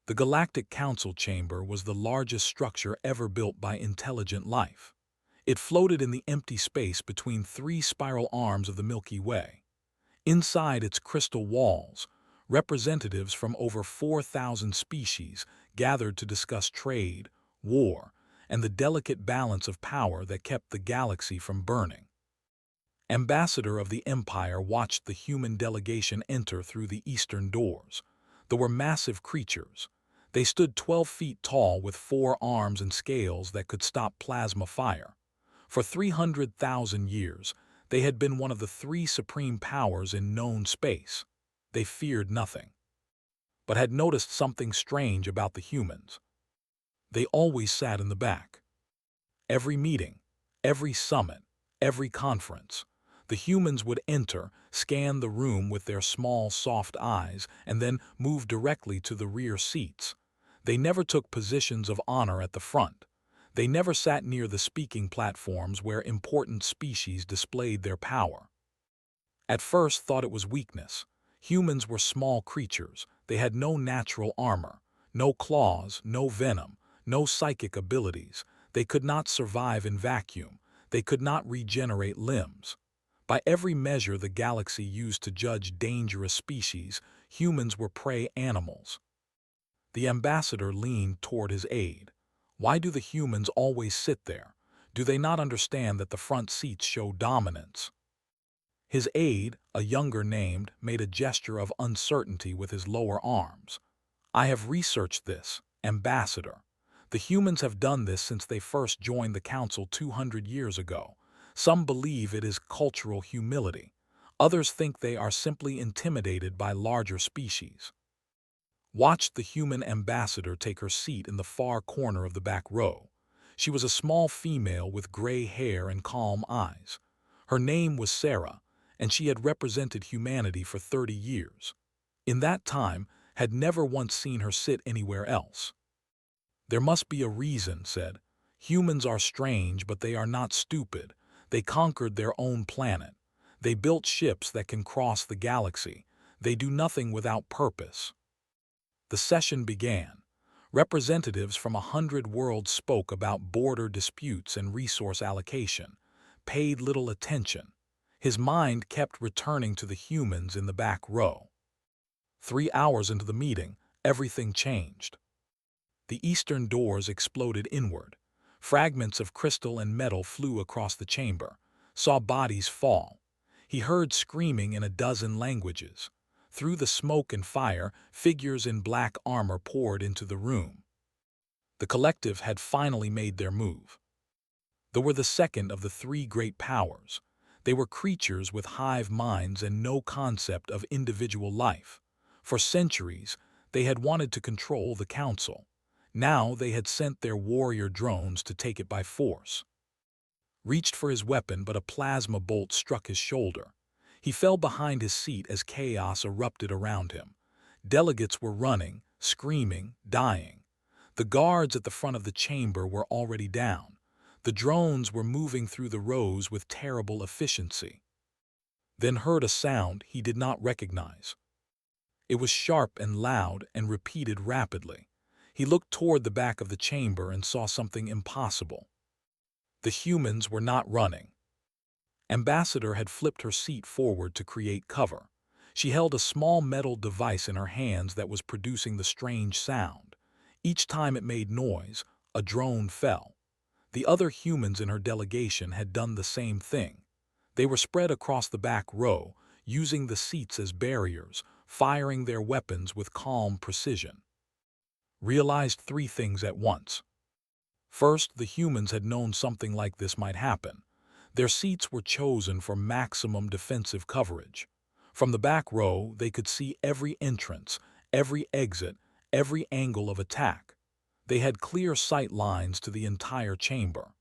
The Galactic Council Chamber was the largest structure ever built by intelligent life. It floated in the empty space between three spiral arms of the Milky Way. Inside its crystal walls, representatives from over 4,000 species gathered to discuss trade, war, and the delicate balance of power that kept the galaxy from burning. Ambassador of the Empire watched the human delegation enter through the eastern doors. They were massive creatures. They stood 12 feet tall with 4 arms and scales that could stop plasma fire. For 300,000 years, they had been one of the 3 supreme powers in known space. They feared nothing, but had noticed something strange about the humans. They always sat in the back. Every meeting, every summit, every conference, the humans would enter, scan the room with their small, soft eyes, and then move directly to the rear seats. They never took positions of honor at the front. They never sat near the speaking platforms where important species displayed their power. At first thought it was weakness. Humans were small creatures. They had no natural armor, no claws, no venom, no psychic abilities. They could not survive in vacuum. They could not regenerate limbs. By every measure the galaxy used to judge dangerous species, humans were prey animals. The ambassador leaned toward his aide. Why do the humans always sit there? Do they not understand that the front seats show dominance? His aide, a younger named, made a gesture of uncertainty with his lower arms. I have researched this, ambassador. The humans have done this since they first joined the council 200 years ago. Some believe it is cultural humility. Others think they are simply intimidated by larger species. Watched the human ambassador take her seat in the far corner of the back row. She was a small female with gray hair and calm eyes. Her name was Sarah, and she had represented humanity for 30 years. In that time, had never once seen her sit anywhere else. There must be a reason, said. Humans are strange, but they are not stupid. They conquered their own planet. They built ships that can cross the galaxy. They do nothing without purpose. The session began. Representatives from 100 worlds spoke about border disputes and resource allocation. Paid little attention. His mind kept returning to the humans in the back row. 3 hours into the meeting, everything changed. The eastern doors exploded inward. Fragments of crystal and metal flew across the chamber, saw bodies fall. He heard screaming in a dozen languages. Through the smoke and fire, figures in black armor poured into the room. The collective had finally made their move. They were the second of the 3 great powers. They were creatures with hive minds and no concept of individual life. For centuries, they had wanted to control the council. Now they had sent their warrior drones to take it by force. Reached for his weapon, but a plasma bolt struck his shoulder. He fell behind his seat as chaos erupted around him. Delegates were running, screaming, dying. The guards at the front of the chamber were already down. The drones were moving through the rows with terrible efficiency. Then heard a sound he did not recognize. It was sharp and loud and repeated rapidly. He looked toward the back of the chamber and saw something impossible. The humans were not running. Ambassador had flipped her seat forward to create cover. She held a small metal device in her hands that was producing the strange sound. Each time it made noise, a drone fell. The other humans in her delegation had done the same thing. They were spread across the back row, using the seats as barriers, firing their weapons with calm precision. Realized 3 things at once. First, the humans had known something like this might happen. Their seats were chosen for maximum defensive coverage. From the back row, they could see every entrance, every exit, every angle of attack. They had clear sight lines to the entire chamber.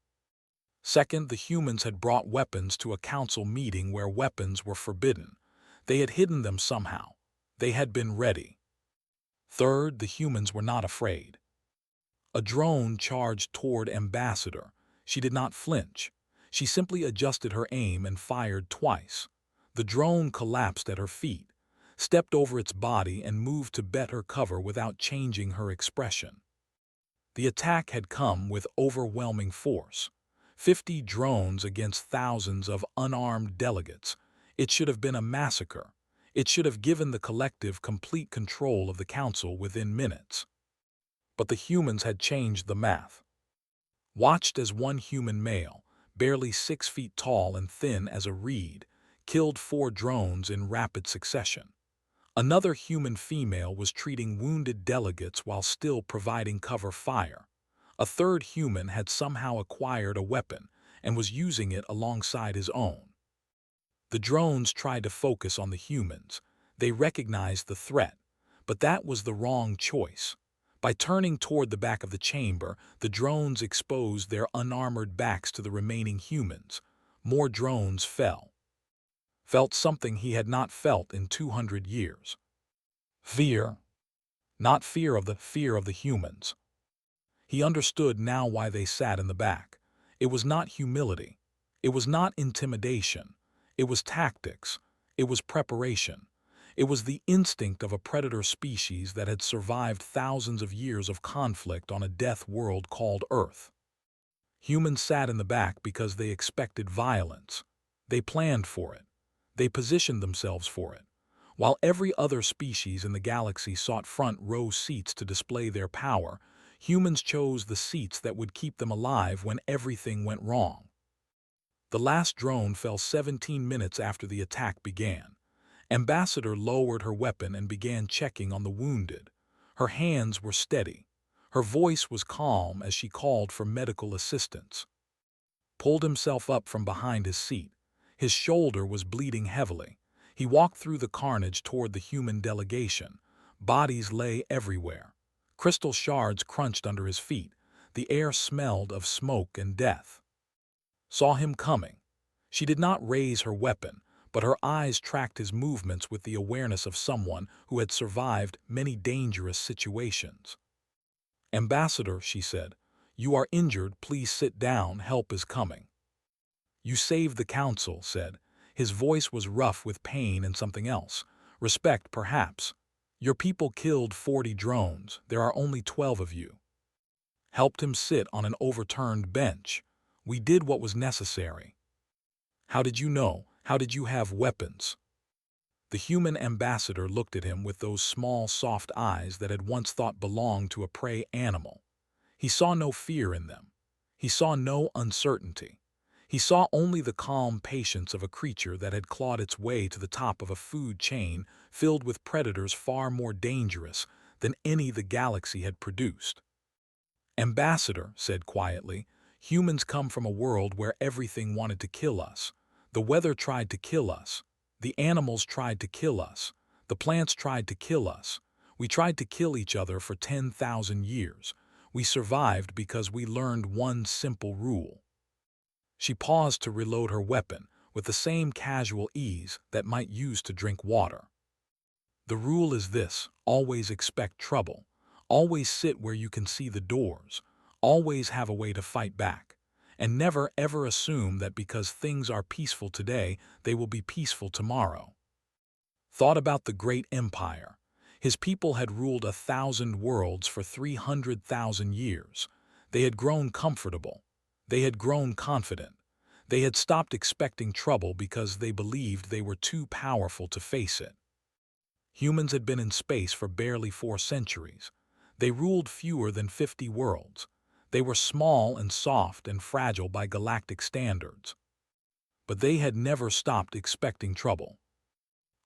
Second, the humans had brought weapons to a council meeting where weapons were forbidden. They had hidden them somehow. They had been ready. Third, the humans were not afraid. A drone charged toward Ambassador. She did not flinch. She simply adjusted her aim and fired twice. The drone collapsed at her feet. stepped over its body and moved to better cover without changing her expression. The attack had come with overwhelming force. 50 drones against thousands of unarmed delegates. It should have been a massacre. It should have given the collective complete control of the council within minutes. But the humans had changed the math. Watched as one human male, barely 6 feet tall and thin as a reed, killed 4 drones in rapid succession. Another human female was treating wounded delegates while still providing cover fire. A third human had somehow acquired a weapon and was using it alongside his own. The drones tried to focus on the humans. They recognized the threat, but that was the wrong choice. By turning toward the back of the chamber, the drones exposed their unarmored backs to the remaining humans. More drones fell. Felt something he had not felt in 200 years. Fear. Not fear of the humans. He understood now why they sat in the back. It was not humility. It was not intimidation. It was tactics. It was preparation. It was the instinct of a predator species that had survived thousands of years of conflict on a death world called Earth. Humans sat in the back because they expected violence. They planned for it. They positioned themselves for it. While every other species in the galaxy sought front row seats to display their power, humans chose the seats that would keep them alive when everything went wrong. The last drone fell 17 minutes after the attack began. Ambassador lowered her weapon and began checking on the wounded. Her hands were steady. Her voice was calm as she called for medical assistance. Pulled himself up from behind his seat. His shoulder was bleeding heavily. He walked through the carnage toward the human delegation. Bodies lay everywhere. Crystal shards crunched under his feet. The air smelled of smoke and death. Saw him coming. She did not raise her weapon, but her eyes tracked his movements with the awareness of someone who had survived many dangerous situations. "Ambassador," she said, "you are injured. Please sit down. Help is coming." "You saved the council," said. His voice was rough with pain and something else. "Respect, perhaps. Your people killed 40 drones. There are only 12 of you." Helped him sit on an overturned bench. "We did what was necessary." "How did you know? How did you have weapons?" The human ambassador looked at him with those small, soft eyes that had once thought belonged to a prey animal. He saw no fear in them. He saw no uncertainty. He saw only the calm patience of a creature that had clawed its way to the top of a food chain filled with predators far more dangerous than any the galaxy had produced. "Ambassador," said quietly, "humans come from a world where everything wanted to kill us. The weather tried to kill us. The animals tried to kill us. The plants tried to kill us. We tried to kill each other for 10,000 years. We survived because we learned one simple rule." She paused to reload her weapon with the same casual ease that might use to drink water. "The rule is this: always expect trouble. Always sit where you can see the doors. Always have a way to fight back. And never ever assume that because things are peaceful today, they will be peaceful tomorrow." Thought about the great empire. His people had ruled 1,000 worlds for 300,000 years. They had grown comfortable. They had grown confident. They had stopped expecting trouble because they believed they were too powerful to face it. Humans had been in space for barely 4 centuries. They ruled fewer than 50 worlds. They were small and soft and fragile by galactic standards. But they had never stopped expecting trouble.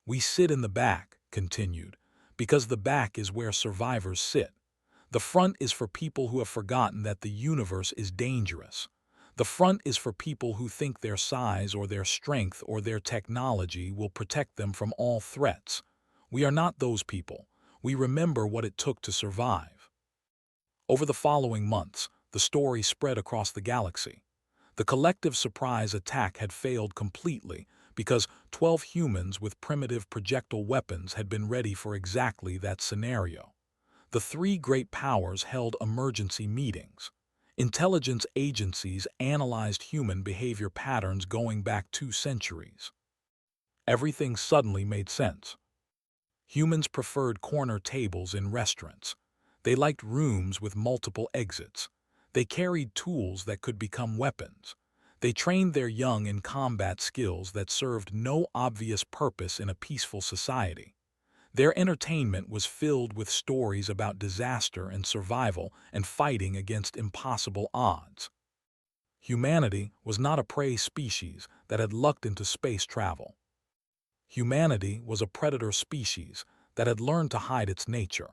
"We sit in the back," continued, "because the back is where survivors sit. The front is for people who have forgotten that the universe is dangerous. The front is for people who think their size or their strength or their technology will protect them from all threats. We are not those people. We remember what it took to survive." Over the following months, the story spread across the galaxy. The collective surprise attack had failed completely because 12 humans with primitive projectile weapons had been ready for exactly that scenario. The 3 great powers held emergency meetings. Intelligence agencies analyzed human behavior patterns going back 2 centuries. Everything suddenly made sense. Humans preferred corner tables in restaurants. They liked rooms with multiple exits. They carried tools that could become weapons. They trained their young in combat skills that served no obvious purpose in a peaceful society. Their entertainment was filled with stories about disaster and survival and fighting against impossible odds. Humanity was not a prey species that had lucked into space travel. Humanity was a predator species that had learned to hide its nature.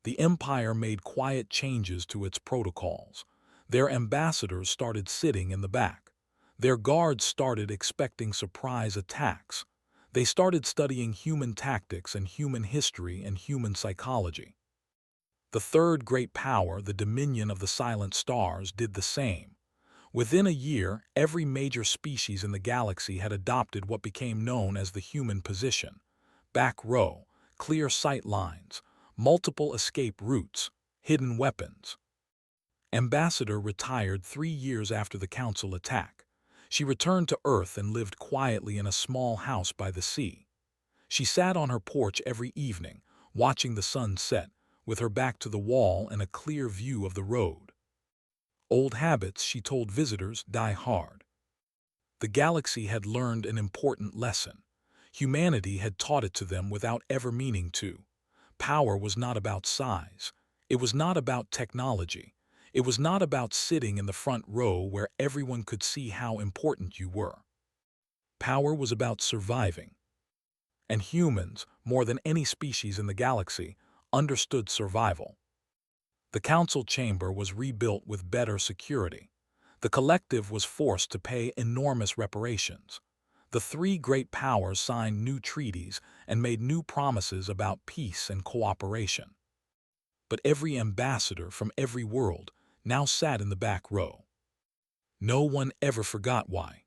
The Empire made quiet changes to its protocols. Their ambassadors started sitting in the back. Their guards started expecting surprise attacks. They started studying human tactics and human history and human psychology. The third great power, the Dominion of the Silent Stars, did the same. Within a year, every major species in the galaxy had adopted what became known as the human position: back row, clear sight lines, multiple escape routes, hidden weapons. Ambassador retired 3 years after the Council attack. She returned to Earth and lived quietly in a small house by the sea. She sat on her porch every evening, watching the sun set, with her back to the wall and a clear view of the road. Old habits, she told visitors, die hard. The galaxy had learned an important lesson. Humanity had taught it to them without ever meaning to. Power was not about size. It was not about technology. It was not about sitting in the front row where everyone could see how important you were. Power was about surviving. And humans, more than any species in the galaxy, understood survival. The council chamber was rebuilt with better security. The collective was forced to pay enormous reparations. The three great powers signed new treaties and made new promises about peace and cooperation. But every ambassador from every world now sat in the back row. No one ever forgot why.